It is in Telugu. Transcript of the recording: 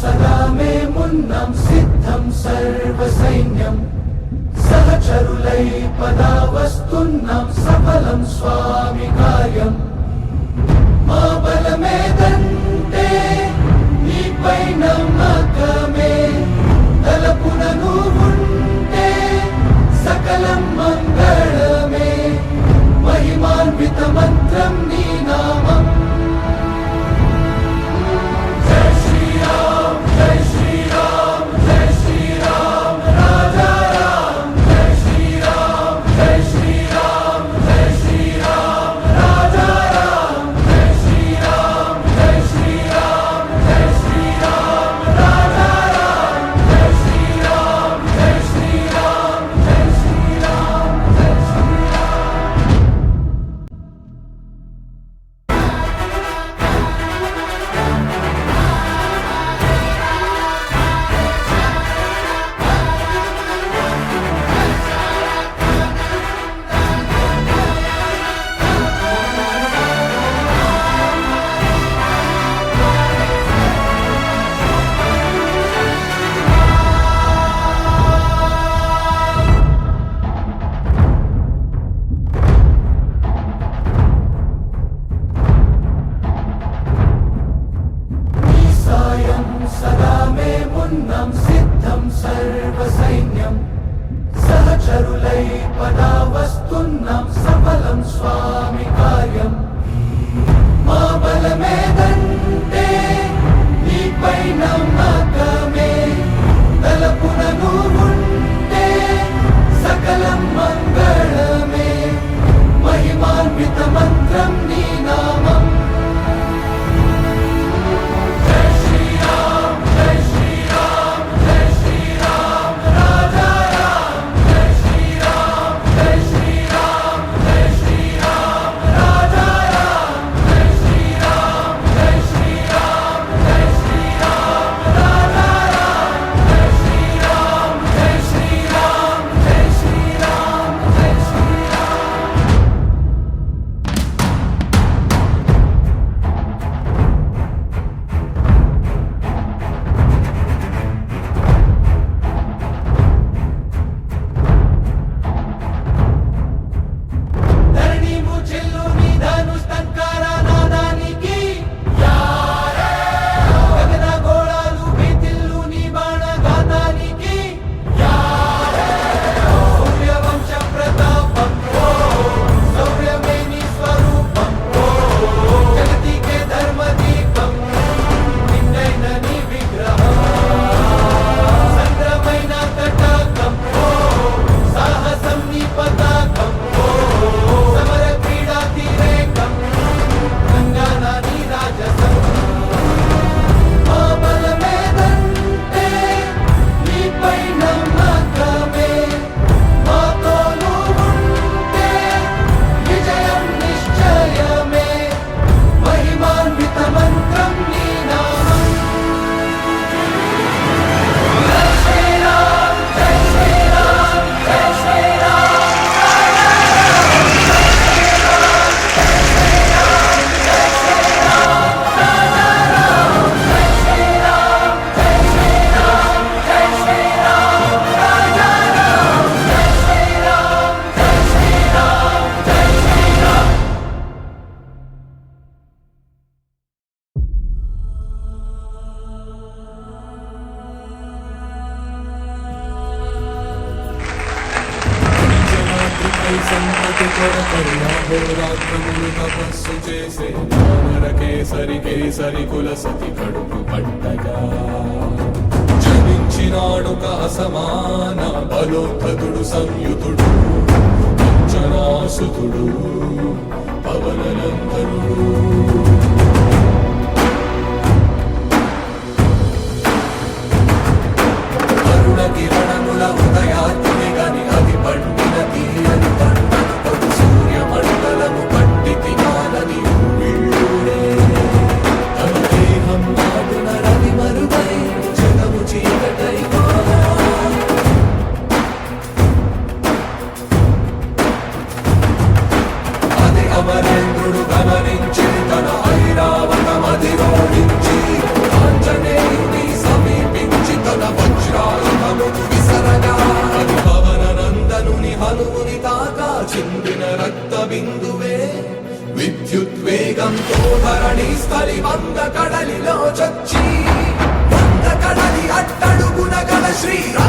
सदा मे मुन्नं सिद्धं सर्वसैन्यं सहचरुलै पदावस्तुन्नं सफलं स्वामि कार्यं मा बलमेदन्ते నీపై నమ్మకమే తలపున నువ్వుంటే సకలం మంగళమే మహిమాన్విత మంత్రం నీ నామం జై శ్రీరామ్ జై శ్రీరామ్ జై శ్రీరామ్ రాజా రామ్ జై శ్రీరామ్ జై శ్రీరామ్ జై శ్రీరామ్ రాజా రామ్ జై శ్రీరామ్ జై శ్రీరామ్ జై శ్రీరామ్ రాజా రామ్ జై శ్రీరామ్ జై శ్రీరామ్ జై శ్రీరామ్ జై శ్రీరామ్ సాయం సదా మే మున్నం సిద్ధం సర్వసైన్యం సహచరులై పదావస్తున్నం సఫలం స్వామి కార్యం మా బలమేదంటే నీపై నమ్మకమే తలపున నువ్వుంటే సకలం మంగళమే మహిమాన్విత మంత్రం నీ నామం జై శ్రీరామ్ జై శ్రీరామ్ జై శ్రీరామ్ రాజా రామ్ జై శ్రీరామ్ జై శ్రీరామ్ జై శ్రీరామ్ రాజా రామ్ జై శ్రీరామ్ జై శ్రీరామ్ జై శ్రీరామ్ రాజా రామ్ జై శ్రీరామ్ జై శ్రీరామ్ జై శ్రీరామ్ జై శ్రీరామ్ ధరణి ముచెల్లు నీ ధనుష్టంకార నాదానికి యారే గగన గోళాలు బీతిల్లు నీ బాణఘాతానికి యారే సూర్యవంశ ప్రతాపం శౌర్యమే నీ స్వరూపం జగతికే ధర్మదీపం నిన్నైన నీ విగ్రహం సంద్రమైన తటాకం సాహసం నీ పతాకం సమర క్రీడా తీరేకం గంగానా నీ రాజసం మా బలమేదంటే నీపై నమ్మకమే మాతో నువ్వుంటే విజయం నిశ్చయమే మహిమాన్విత మంత్రం నీ నామం జై శ్రీరామ్ జై శ్రీరామ్ జై శ్రీరామ్ సంపతి కొరకరియాహోరాత్రములు తపస్సు చేసే నరకేసరి కేసరి కుల సతి కడుపు పట్టగా జనించినాడు అసమాన బలోద్ధతుడు సంయుతుడు అంజనాసుతుడు పవననందనుడు అరుణ కిరణముల ఉదయాత్మి గని అది పండిన తీయని పంటను సూర్య మండలము పండితి కాలని వీళ్ళుడే తన దేహం నాటున రవి మరుగై జగము చీకటై కాగా ధరణి స్థలి వంద కడలిలో చొచ్చి వంద కడలి అట్టడుగున గల శ్రీరామ